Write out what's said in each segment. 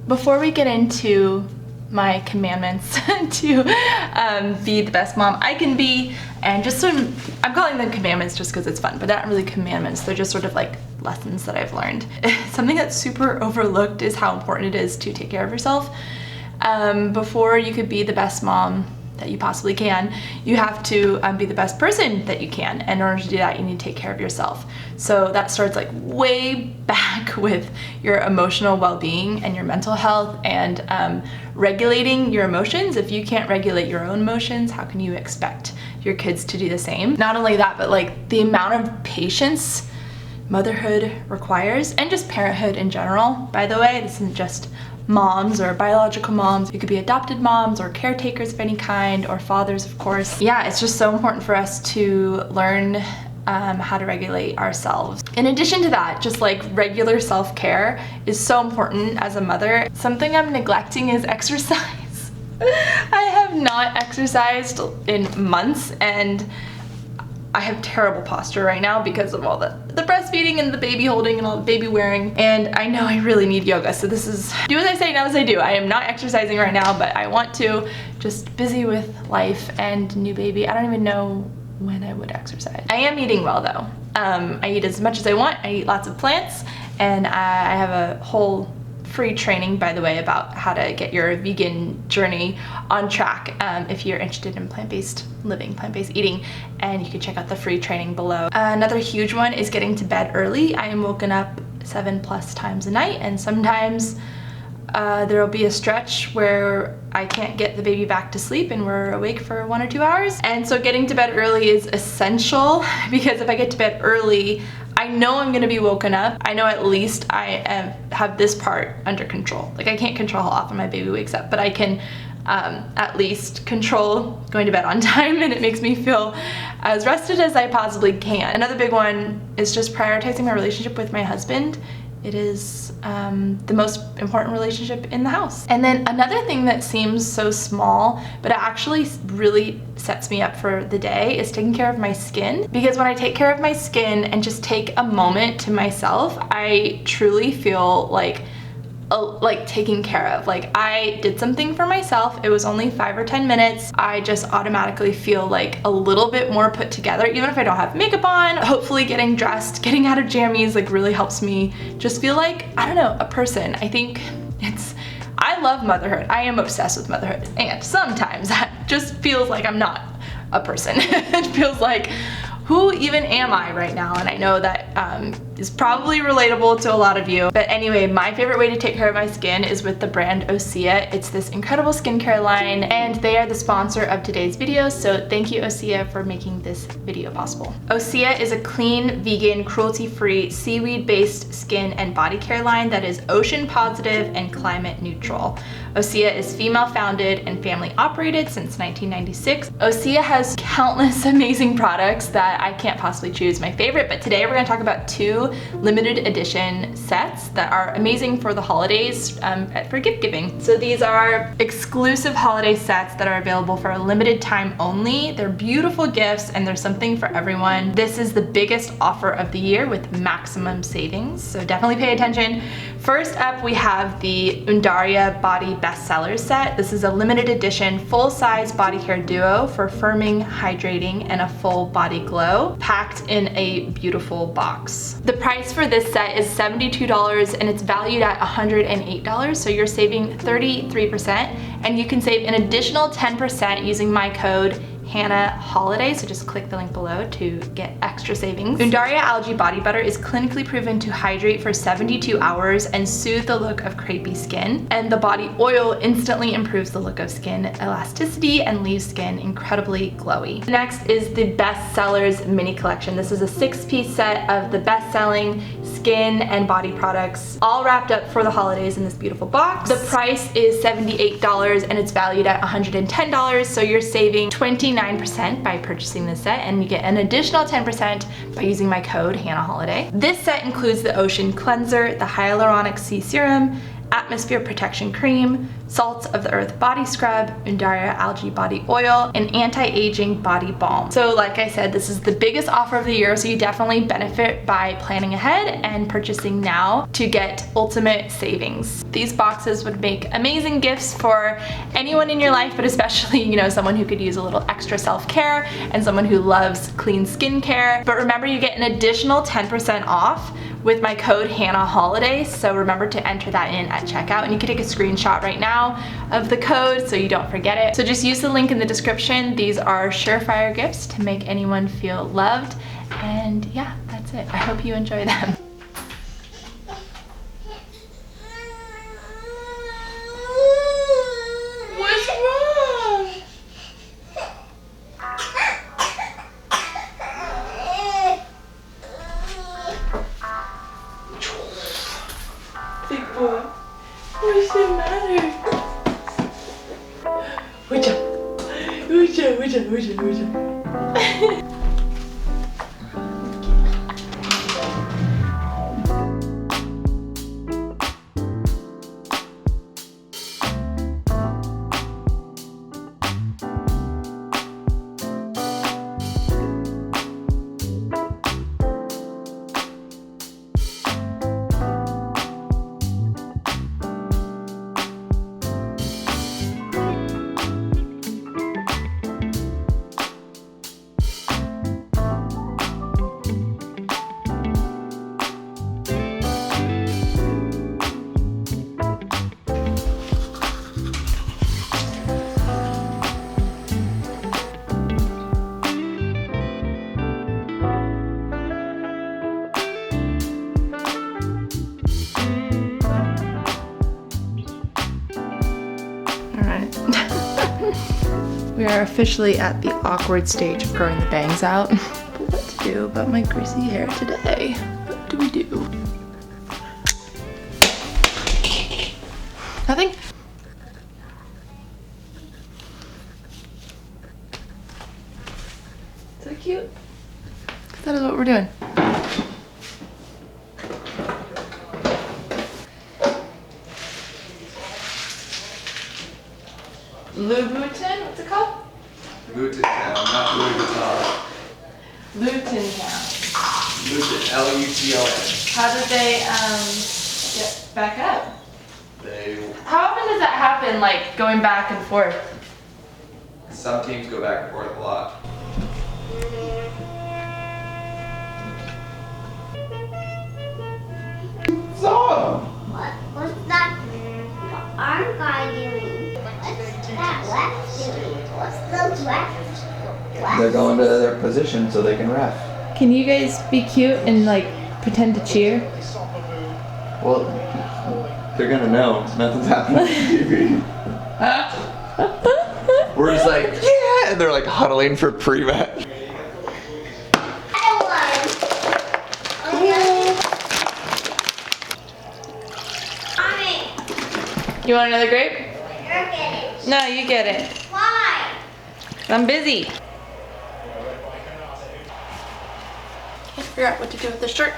before we get into my commandments to be the best mom I can be, and just some, I'm calling them commandments just because it's fun, but they're not really commandments, they're just sort of like lessons that I've learned. Something that's super overlooked is how important it is to take care of yourself. Before you could be the best mom that you possibly can, you have to be the best person that you can. And in order to do that, you need to take care of yourself. So that starts like way back with your emotional well-being and your mental health and regulating your emotions. If you can't regulate your own emotions, how can you expect your kids to do the same? Not only that, but like the amount of patience motherhood requires, and just parenthood in general, by the way. This isn't just moms or biological moms. You could be adopted moms or caretakers of any kind, or fathers, of course. Yeah, it's just so important for us to learn how to regulate ourselves. In addition to that, just like regular self-care is so important as a mother. Something I'm neglecting is exercise. I have not exercised in months, and I have terrible posture right now because of all the breastfeeding and the baby holding and all the baby wearing, and I know I really need yoga, so this is do as I say, not as I do. I am not exercising right now, but I want to. Just busy with life and new baby. I don't even know when I would exercise. I am eating well though. I eat as much as I want. I eat lots of plants, and I have a whole free training, by the way, about how to get your vegan journey on track if you're interested in plant-based living, plant-based eating, and you can check out the free training below. Another huge one is getting to bed early. I am woken up 7+ times a night, and sometimes there will be a stretch where I can't get the baby back to sleep and we're awake for 1 or 2 hours. And so getting to bed early is essential, because if I get to bed early, I know I'm gonna be woken up. I know at least I have this part under control. Like, I can't control how often my baby wakes up, but I can at least control going to bed on time, and it makes me feel as rested as I possibly can. Another big one is just prioritizing my relationship with my husband. It is the most important relationship in the house. And then another thing that seems so small, but it actually really sets me up for the day, is taking care of my skin. Because when I take care of my skin and just take a moment to myself, I truly feel like taken care of. Like, I did something for myself. It was only 5 or 10 minutes. I just automatically feel like a little bit more put together, even if I don't have makeup on. Hopefully getting dressed, getting out of jammies, like, really helps me just feel like, I don't know, a person. I think I love motherhood. I am obsessed with motherhood. And sometimes that just feels like I'm not a person. It feels like, who even am I right now? And I know that is probably relatable to a lot of you. But anyway, my favorite way to take care of my skin is with the brand Osea. It's this incredible skincare line, and they are the sponsor of today's video. So thank you, Osea, for making this video possible. Osea is a clean, vegan, cruelty-free, seaweed-based skin and body care line that is ocean positive and climate neutral. Osea is female founded and family operated since 1996. Osea has countless amazing products that I can't possibly choose my favorite, but today we're gonna talk about 2 limited edition sets that are amazing for the holidays, for gift giving. So these are exclusive holiday sets that are available for a limited time only. They're beautiful gifts, and there's something for everyone. This is the biggest offer of the year with maximum savings, so definitely pay attention. First up, we have the Undaria Body Bestsellers set. This is a limited edition full-size body care duo for firming, hydrating, and a full body glow, packed in a beautiful box. The price for this set is $72, and it's valued at $108, so you're saving 33%, and you can save an additional 10% using my code Hannah Holiday, so just click the link below to get extra savings. Undaria Algae Body Butter is clinically proven to hydrate for 72 hours and soothe the look of crepey skin, and the body oil instantly improves the look of skin elasticity and leaves skin incredibly glowy. Next is the Bestsellers mini collection. This is a 6-piece set of the best-selling skin and body products, all wrapped up for the holidays in this beautiful box. The price is $78, and it's valued at $110, so you're saving 29% by purchasing this set, and you get an additional 10% by using my code Hannah Holiday. This set includes the Ocean Cleanser, the Hyaluronic Sea Serum, atmosphere protection cream, salts of the earth body scrub, Undaria algae body oil, and anti-aging body balm. So like I said, this is the biggest offer of the year, so you definitely benefit by planning ahead and purchasing now to get ultimate savings. These boxes would make amazing gifts for anyone in your life, but especially, you know, someone who could use a little extra self-care and someone who loves clean skincare. But remember, you get an additional 10% off with my code Hannah Holiday, so remember to enter that in at checkout, and you can take a screenshot right now of the code so you don't forget it. So just use the link in the description. These are surefire gifts to make anyone feel loved, and yeah, that's it. I hope you enjoy them. What's wrong? Big boy, what's the matter? What's We are officially at the awkward stage of growing the bangs out. But what to do about my greasy hair today? What do we do? Nothing? Is that cute? That is what we're doing. Louboutin? What's it called? Luton Town, not Louis Vuitton. Luton Town. Luton, L-U-T-O-N. How did they get back up? How often does that happen, like going back and forth? Some teams go back and forth a lot. So, What's that arm guy doing? What's that left doing? What's the left? they're going to their position so they can ref. Can you guys be cute and like pretend to cheer? Well, they're gonna know nothing's happening on TV. We're just like, yeah, and they're like huddling for pre-match. You want another grape? You're getting it. No, you get it. Why? I'm busy. Can't figure out what to do with this shirt.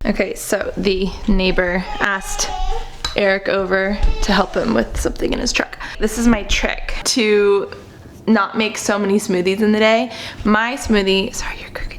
Okay, so the neighbor asked Eric over to help him with something in his truck. This is my trick to not make so many smoothies in the day. My smoothie, sorry, you're crooked.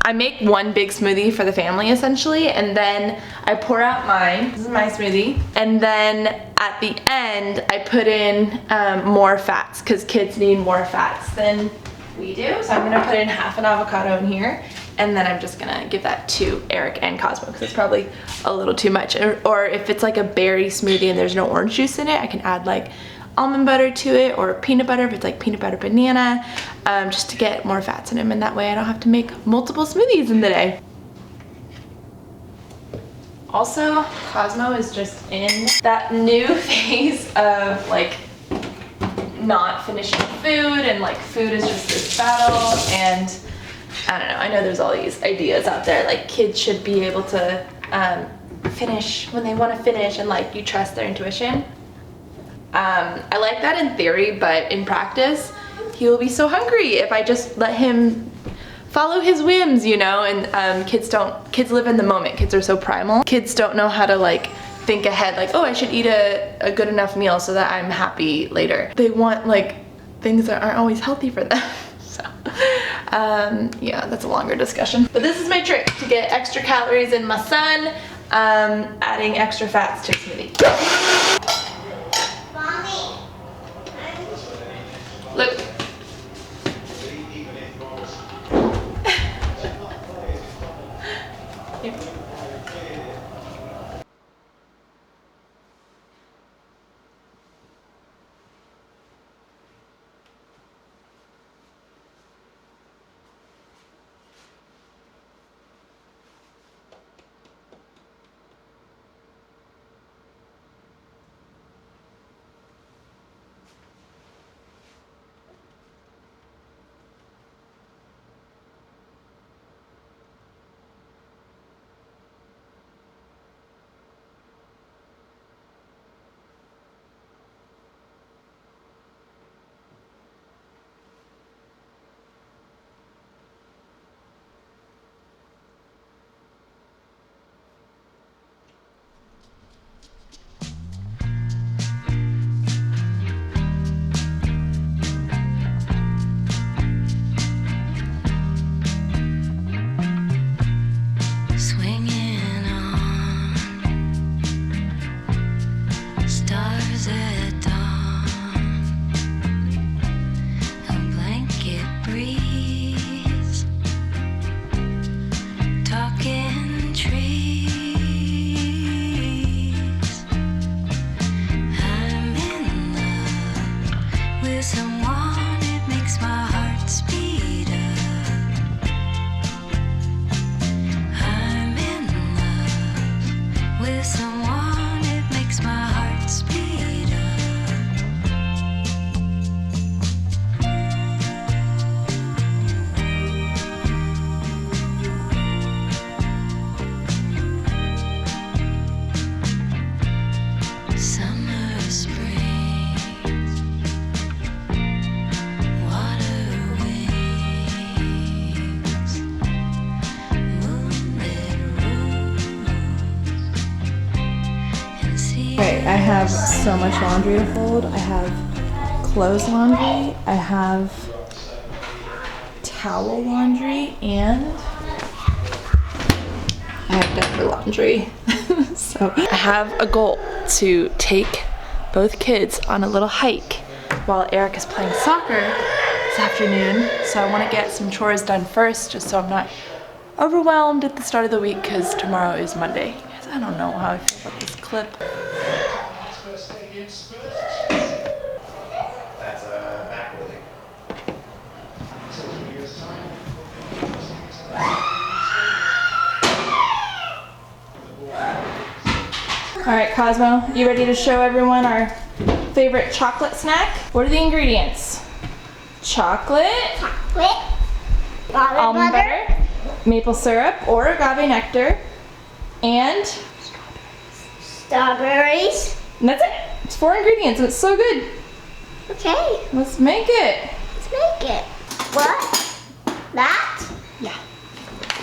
I make one big smoothie for the family essentially, and then I pour out mine. This is my smoothie. And then at the end, I put in more fats because kids need more fats than we do. So I'm gonna put in half an avocado in here, and then I'm just gonna give that to Eric and Cosmo because it's probably a little too much. Or if it's like a berry smoothie and there's no orange juice in it, I can add like almond butter to it, or peanut butter if it's like peanut butter banana, just to get more fats in them, and that way I don't have to make multiple smoothies in the day. Also, Cosmo is just in that new phase of like not finishing food, and like food is just this battle, and I don't know, I know there's all these ideas out there like kids should be able to finish when they want to finish, and like you trust their intuition. I like that in theory, but in practice, he will be so hungry if I just let him follow his whims, you know, and kids live in the moment. Kids are so primal. Kids don't know how to like think ahead, like, oh, I should eat a good enough meal so that I'm happy later. They want like things that aren't always healthy for them. So, yeah, that's a longer discussion. But this is my trick to get extra calories in my son, adding extra fats to smoothie. Mommy. Look. Okay, I have so much laundry to fold. I have clothes laundry, I have towel laundry, and I have diaper laundry. So I have a goal to take both kids on a little hike while Eric is playing soccer this afternoon. So I want to get some chores done first, just so I'm not overwhelmed at the start of the week, because tomorrow is Monday. I don't know how I feel about this clip. All right, Cosmo, you ready to show everyone our favorite chocolate snack? What are the ingredients? Chocolate, almond butter, maple syrup or agave nectar, and Strawberries. and that's it. It's 4 ingredients and it's so good. Okay, Let's make it. let's make it. What? That? Yeah.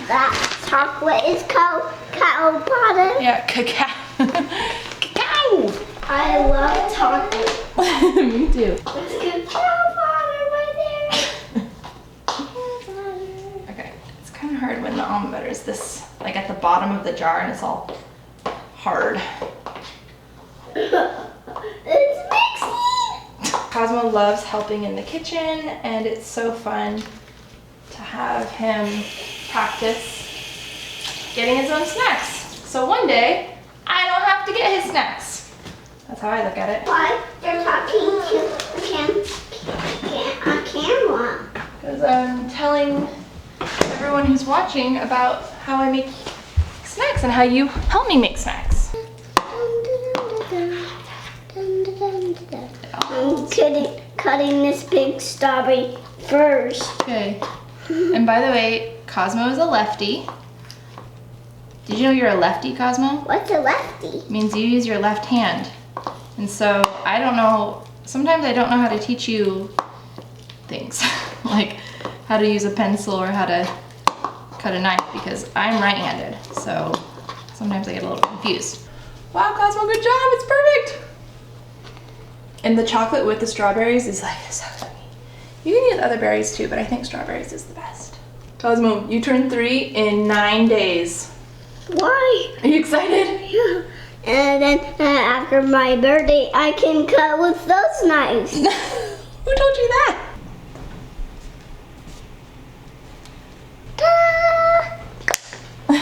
That chocolate is cacao butter. Yeah, cacao. Cacao! I love chocolate. Me too. It's cacao butter right there. Okay, it's kind of hard when the almond butter is this, like at the bottom of the jar and it's all hard. It's mixing. Cosmo loves helping in the kitchen, and it's so fun to have him practice getting his own snacks. So one day, I don't have to get his snacks. That's how I look at it. Why? They're talking to a camera. Because I'm telling everyone who's watching about how I make snacks and how you help me make snacks. I'm cutting this big strawberry first. Okay. And by the way, Cosmo is a lefty. Did you know you're a lefty, Cosmo? What's a lefty? It means you use your left hand. And so I don't know, sometimes I don't know how to teach you things. Like how to use a pencil or how to cut a knife because I'm right-handed, so sometimes I get a little confused. Wow, Cosmo, good job, it's perfect! And the chocolate with the strawberries is like so yummy. You can use other berries too, but I think strawberries is the best. Cosmo, you turn 3 in 9 days. Why? Are you excited? Yeah. And then after my birthday, I can cut with those knives. Who told you that?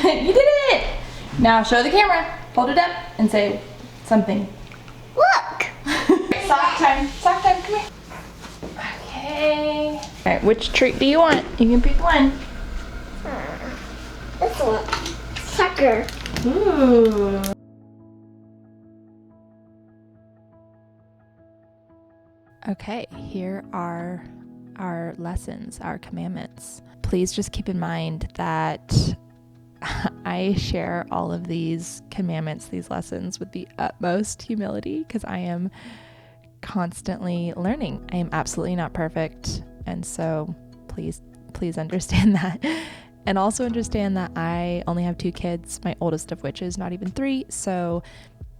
You did it! Now show the camera. Hold it up and say something. Look! Sock time. Sock time, come here. Okay. Alright, which treat do you want? You can pick one. This one. Sucker. Ooh. Okay, here are our lessons, our commandments. Please just keep in mind that I share all of these commandments, these lessons with the utmost humility because I am constantly learning. I am absolutely not perfect. And so please understand that. And also understand that I only have 2 kids, my oldest of which is not even 3. So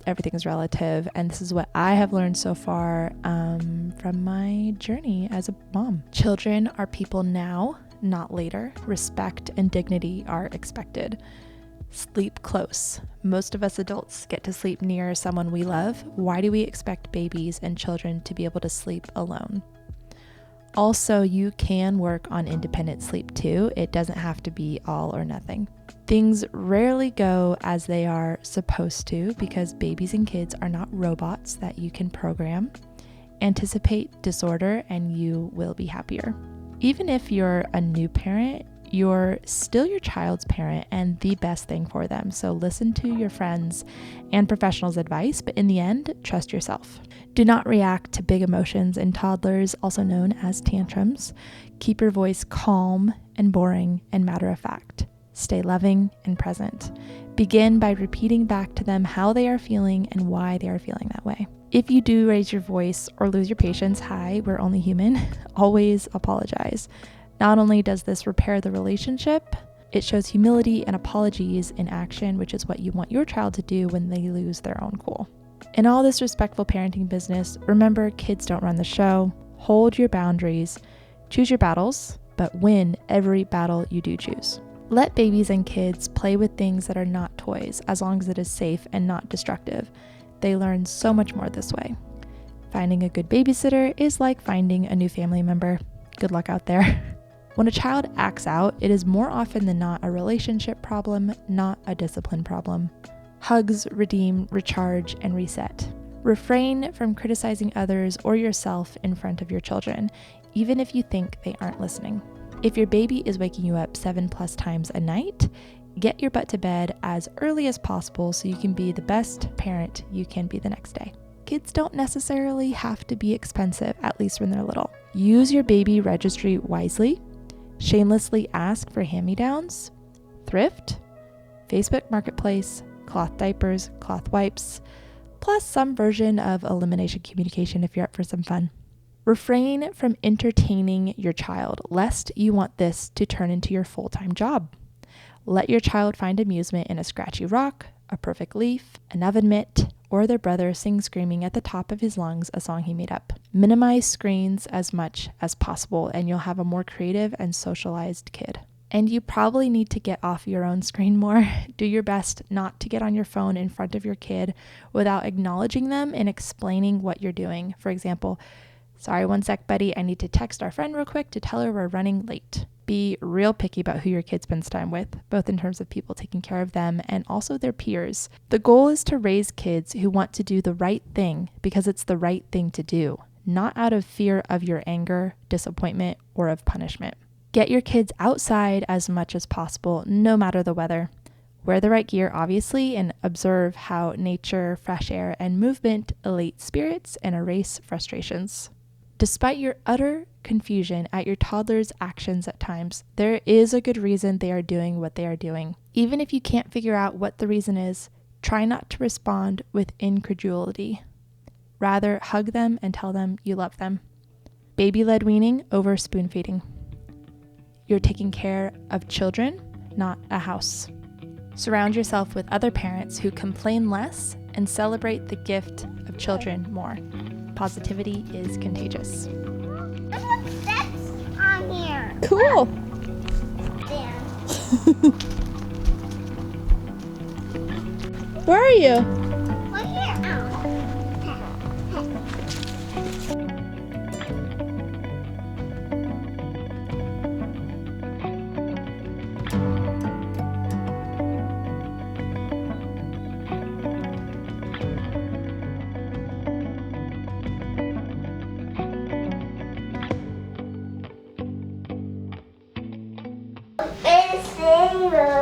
everything is relative. And this is what I have learned so far from my journey as a mom. Children are people now, not later. Respect and dignity are expected. Sleep close. Most of us adults get to sleep near someone we love. Why do we expect babies and children to be able to sleep alone? Also, you can work on independent sleep too. It doesn't have to be all or nothing. Things rarely go as they are supposed to because babies and kids are not robots that you can program. Anticipate disorder and you will be happier. Even if you're a new parent, you're still your child's parent and the best thing for them. So listen to your friends and professionals' advice, but in the end, trust yourself. Do not react to big emotions in toddlers, also known as tantrums. Keep your voice calm and boring and matter of fact. Stay loving and present. Begin by repeating back to them how they are feeling and why they are feeling that way. If you do raise your voice or lose your patience, hi, we're only human, always apologize. Not only does this repair the relationship, it shows humility and apologies in action, which is what you want your child to do when they lose their own cool. In all this respectful parenting business, remember kids don't run the show. Hold your boundaries, choose your battles, but win every battle you do choose. Let babies and kids play with things that are not toys, as long as it is safe and not destructive. They learn so much more this way. Finding a good babysitter is like finding a new family member. Good luck out there. When a child acts out, it is more often than not a relationship problem, not a discipline problem. Hugs, redeem, recharge, and reset. Refrain from criticizing others or yourself in front of your children, even if you think they aren't listening. If your baby is waking you up 7+ times a night, get your butt to bed as early as possible so you can be the best parent you can be the next day. Kids don't necessarily have to be expensive, at least when they're little. Use your baby registry wisely. Shamelessly ask for hand-me-downs, thrift, Facebook Marketplace, cloth diapers, cloth wipes, plus some version of elimination communication if you're up for some fun. Refrain from entertaining your child, lest you want this to turn into your full-time job. Let your child find amusement in a scratchy rock, a perfect leaf, an oven mitt, or their brother sing screaming at the top of his lungs a song he made up. Minimize screens as much as possible and you'll have a more creative and socialized kid. And you probably need to get off your own screen more. Do your best not to get on your phone in front of your kid without acknowledging them and explaining what you're doing. For example, sorry, one sec, buddy, I need to text our friend real quick to tell her we're running late. Be real picky about who your kid spends time with, both in terms of people taking care of them and also their peers. The goal is to raise kids who want to do the right thing because it's the right thing to do, not out of fear of your anger, disappointment, or of punishment. Get your kids outside as much as possible, no matter the weather. Wear the right gear, obviously, and observe how nature, fresh air, and movement elate spirits and erase frustrations. Despite your utter confusion at your toddler's actions at times, there is a good reason they are doing what they are doing. Even if you can't figure out what the reason is, try not to respond with incredulity. Rather, hug them and tell them you love them. Baby-led weaning over spoon feeding. you're taking care of children, not a house. Surround yourself with other parents who complain less and celebrate the gift of children more. Positivity is contagious. That's on here. Cool. There. Where are you? Right here. It's in the